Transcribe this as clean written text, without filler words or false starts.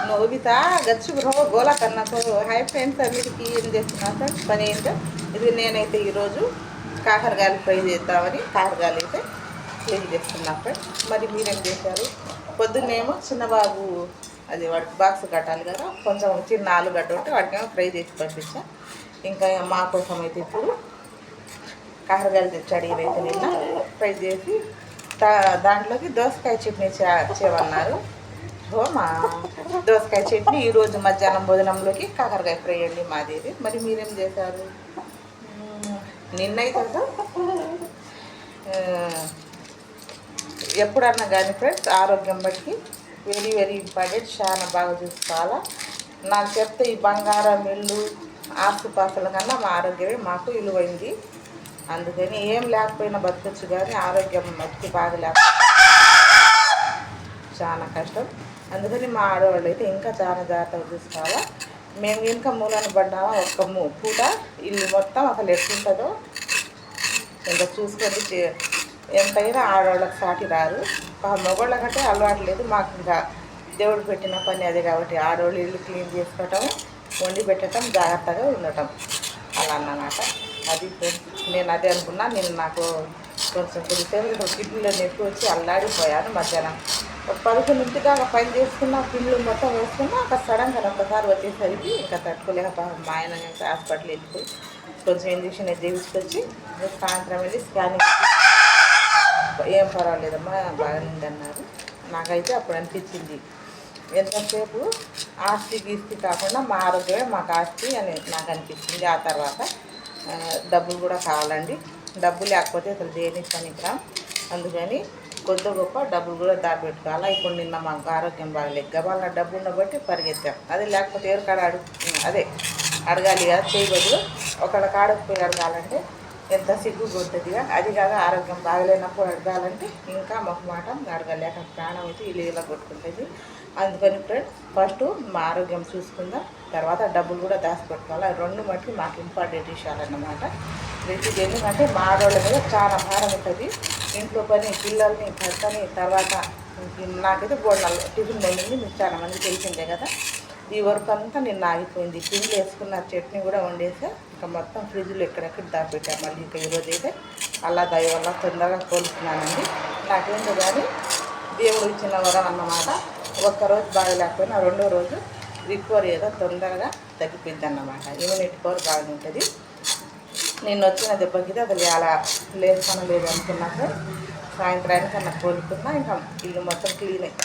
Nobita గచ్చు bro గోలా కన్నకు hi friends అన్నిటికీ ఏం చేస్తున్నా ఫ్రెండ్స్ పని ఏంటో ఇది నేనైతే ఈరోజు కాకరకాయలు ఫ్రై చేద్దామని కాకరకాయలు అయితే క్లీన్ చేస్తున్నా ఫ్రెండ్స్. మరి మీరేం చేశారు? పొద్దున్నేమో చిన్నబాబు అది వాడికి బాక్స్ కట్టాలి కదా, కొంచెం చిన్న ఆలుగడ్డ ఉంటే వాడికేమో ఫ్రై చేసి పంపించా. ఇంకా మా కోసం అయితే ఇప్పుడు కాకరకాయలు తెచ్చాడు ఈయనైతే నిన్న ఫ్రై చేసి దాంట్లోకి దోసకాయ చట్నీ చేయమన్నారు. మా దోసకాయ చట్నీ ఈరోజు మధ్యాహ్నం భోజనంలోకి కాకరకాయ ఫ్రై అండి మాది. మరి మీరేం చేశారు? నిన్నైతే ఎప్పుడన్నా కానీ ఫ్రెండ్స్ ఆరోగ్యం బట్టి వెరీ వెరీ ఇంపార్టెంట్, చాలా బాగా చూసుకోవాలా. నాకు చెప్తే ఈ బంగారం ఇల్లు ఆస్తుపాస్తుల కన్నా మా ఆరోగ్యమే మాకు విలువైంది. అందుకని ఏం లేకపోయినా బతకొచ్చు, కానీ ఆరోగ్యం మట్టి బాగా లేకపోతే చాలా కష్టం. అందుకని మా ఆడవాళ్ళు అయితే ఇంకా చాలా జాగ్రత్తగా చూసుకోవాలా. మేము ఇంకా మూలన పడ్డామా ఒక్క పూట ఇల్లు మొత్తం అసలు ఎట్లుంటుందో ఇంకా చూసుకొని ఎంతైనా ఆడవాళ్ళకి సాటి రారు. మగవాళ్ళ కంటే అలవాటు లేదు మాకు, ఇంకా దేవుడు పెట్టిన పని అదే కాబట్టి ఆడవాళ్ళు ఇల్లు క్లీన్ చేసుకోవటం, వండి పెట్టడం, జాగ్రత్తగా ఉండటం అలా అన్నమాట. అది నేను అదే అనుకున్నా. నేను నాకు కొంచెం కొద్దిసేపు కిడ్నీలో నొప్పి వచ్చి అల్లాడిపోయాను. మధ్యాహ్నం ఒక 11 దాకా పని చేసుకున్నా, పిండ్లు మొత్తం వేసుకున్నా, ఒక సడన్గా ఒక్కసారి వచ్చేసరికి ఇంకా తట్టుకోలేక మా ఆయన హాస్పిటల్ వెళ్ళిపోయి కొంచెం ఇంజక్షన్ చేయించుకొచ్చి సాయంత్రం వెళ్ళి స్కానింగ్ ఏం పర్వాలేదమ్మా బాగానే అన్నారు. నాకైతే అప్పుడు అనిపించింది ఎంతసేపు ఆస్తి గీస్తి కాకుండా మా ఆరోగ్యమే మాకు ఆస్తి అని నాకు అనిపించింది. ఆ తర్వాత డబ్బులు కూడా కావాలండి, డబ్బు లేకపోతే అసలు దేనికి పనికిరా. అందుకని కొద్ది గొప్ప డబ్బులు కూడా దాచిపెట్టుకోవాలా. ఇప్పుడు నిన్న మాకు ఆరోగ్యం బాగలేదు, గబాల డబ్బు ఉండబట్టి పరిగెత్తాం. అది లేకపోతే ఎవరి కాడ అడగాలి కదా, చేయబదులు ఒకళ్ళ కాడకు పోయి అడగాలంటే ఎంత సిగ్గు కొడుతుందిగా. అది కాక ఆరోగ్యం బాగలేనప్పుడు అడగాలంటే ఇంకా మొహమాటం, అడగలేక ప్రాణం అయితే ఇలా కొట్టుకుంటుంది. అందుకని ఫ్రెండ్స్ ఫస్ట్ మా ఆరోగ్యం చూసుకుందాం, తర్వాత డబ్బులు కూడా దాచిపెట్టుకోవాలి. రెండు మట్టుకు మాకు ఇంపార్టెంట్ విషయాలన్నమాట. ప్రతిది ఎందుకంటే మా ఆడవాళ్ళ మీద చాలా భారం ఉంటుంది. ఇంట్లో పని, పిల్లల్ని, భర్తని, తర్వాత నాకైతే బోర్డు టిఫిన్ వండింది, మీకు చాలా మంది తెలిసిందే కదా. ఈ వర్క్ అంతా నిన్న ఆగిపోయింది. పిండి వేసుకున్న చట్నీ కూడా వండేసా, ఇంకా మొత్తం ఫ్రిడ్జ్లో ఎక్కడెక్కడ దాపెట్టాను. మళ్ళీ ఇంకా ఈరోజు అయితే అలా దయ వల్ల తొందరగా కోలుకున్నానండి. నాకేంటో కానీ దేవుడు ఇచ్చిన వరం అన్నమాట. ఒక్కరోజు బాగలేకపోయినా రెండో రోజు రికవర్ ఏదో తొందరగా తగ్గిపోయింది అన్నమాట. ఇమ్యూనిటీ పవర్ బాగుంటుంది. నేను వచ్చిన దెబ్బకి అసలు అలా లేస్తానో లేదు అనుకున్నాక సాయంత్రానికి అన్న కోలుకున్నా. ఇంకా ఇల్లు మొత్తం క్లీన్ అయ్యి